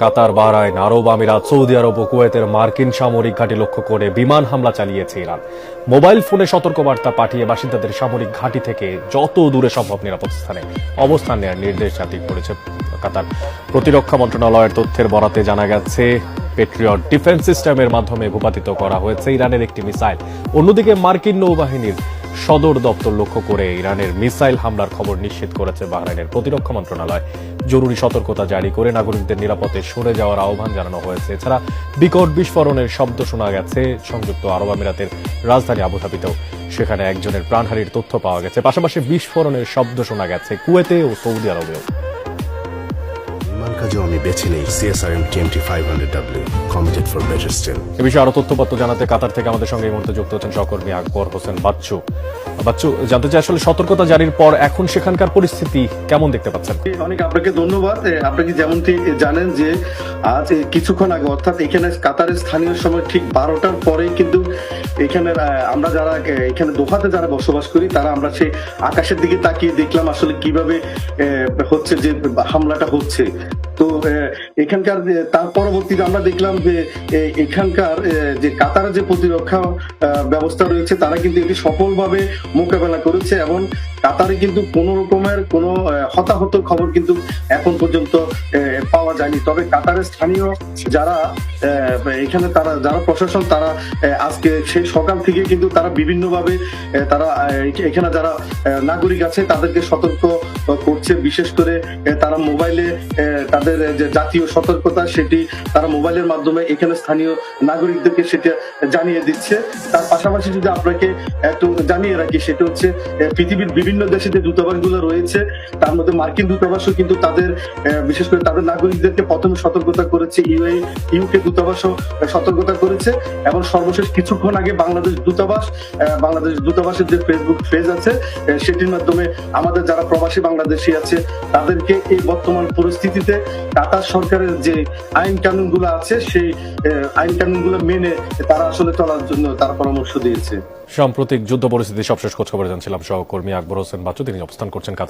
কাতার, Bahrain, আরব আমিরাত, Saudi আরব ও কুয়েতের মার্কিন সামরিক ঘাঁটি লক্ষ্য করে বিমান হামলা চালিয়েছে ইরান। মোবাইল ফোনে সতর্কবার্তা পাঠিয়ে বাসিন্দাদের সামরিক ঘাঁটি থেকে যত দূরে সম্ভব নিরাপদ স্থানে অবস্থান নেওয়ার নির্দেশ জারি করেছে কাতার। প্রতিরক্ষা মন্ত্রণালয়ের তথ্যের বরাতে জানা গেছে, পেট্রিয়ট ডিফেন্স সিস্টেমের মাধ্যমে ভূপাতিত করা হয়েছে ইরানের একটি মিসাইল। অন্যদিকে মার্কিন নৌবাহিনীর সদর দপ্তর লক্ষ্য করে ইরানের মিসাইল হামলার খবর নিশ্চিত করেছে বাহরাইনের প্রতিরক্ষা মন্ত্রণালয়। জরুরি সতর্কতা জারি করে নাগরিকদের নিরাপদে সরে যাওয়ার আহ্বান জানানো হয়েছে। এছাড়া বিকট বিস্ফোরণের শব্দ শোনা গেছে সংযুক্ত আরব আমিরাতের রাজধানী আবুধাবিতেও, সেখানে একজনের প্রাণহানির তথ্য পাওয়া গেছে। পাশাপাশি বিস্ফোরণের শব্দ শোনা গেছে কুয়েতে ও সৌদি আরবেও। আমি বেছে নেই CSRM TMT 500W, committed for better still। এ বিষয়ে আরো তথ্যপত্র জানাতে কাতার থেকে আমাদের সঙ্গে এই মুহূর্তে যুক্ত হচ্ছেন সহকর্মী আকবর হোসেন বাচ্চু। বাচ্চু, জানতে চাই আসলে সতর্কতা জারির পর এখন সেখানকার পরিস্থিতি কেমন দেখতে পাচ্ছেন? অনেক আপনাকে ধন্যবাদ। আপনি যেমনটি জানেন যে আজ কিছুক্ষণ আগে, অর্থাৎ এখানে কাতারের স্থানীয় সময় ঠিক 12টার পরে কিন্তু এখানে আমরা যারা এখানে দোহাতে যারা বসবাস করি তারা আমরা সেই আকাশের দিকে তাকিয়ে দেখলাম আসলে কিভাবে হচ্ছে যে হামলাটা হচ্ছে। তো এখানকার তার পরবর্তীতে আমরা দেখলাম যে এখানকার যে কাতারের যে প্রতিরক্ষা ব্যবস্থা রয়েছে তারা কিন্তু এটি সফলভাবে মোকাবেলা করেছে এবং কাতারে কিন্তু কোন রকমের কোনো হতাহত খবর কিন্তু এখন পর্যন্ত পাওয়া যায়নি। তবে কাতারের স্থানীয় যারা এখানে তারা যারা প্রশাসন তারা আজকে সেই সকাল থেকে কিন্তু তারা বিভিন্নভাবে তারা এখানে যারা নাগরিক আছে তাদেরকে সতর্ক করছে। বিশেষ করে তারা মোবাইলে তাদের যে জাতীয় সতর্কতা সেটি তারা মোবাইলের মাধ্যমে এখানে স্থানীয় নাগরিকদেরকে সেটা জানিয়ে দিচ্ছে। তার পাশাপাশি যদি আপনাকে একটু জানিয়ে রাখি, সেটা হচ্ছে পৃথিবীর বিভিন্ন দেশে যে দূতাবাসগুলো রয়েছে তার মধ্যে মার্কিন দূতাবাসও কিন্তু তাদের বিশেষ করে তাদের নাগরিকদেরকে প্রথমে সতর্কতা করেছে। ইউকে দূতাবাসও সতর্কতা করেছে এবং সর্বশেষ কিছুক্ষণ আগে বাংলাদেশ দূতাবাসের যে ফেসবুক পেজ আছে সেটির মাধ্যমে আমাদের যারা প্রবাসী বাংলাদেশি আছে তাদেরকে এই বর্তমান পরিস্থিতিতে কাতার সরকারের যে আইন কানুনগুলো আছে সেই আইন কানুনগুলো মেনে তারা আসলে চলার জন্য তারা পরামর্শ দিয়েছে। সাম্প্রতিক যুদ্ধ পরিস্থিতি সবশেষ খোঁজ খবর জানছিলাম সহকর্মী আকবর হোসেন বাচ্চু, তিনি অবস্থান করছেন কাতার।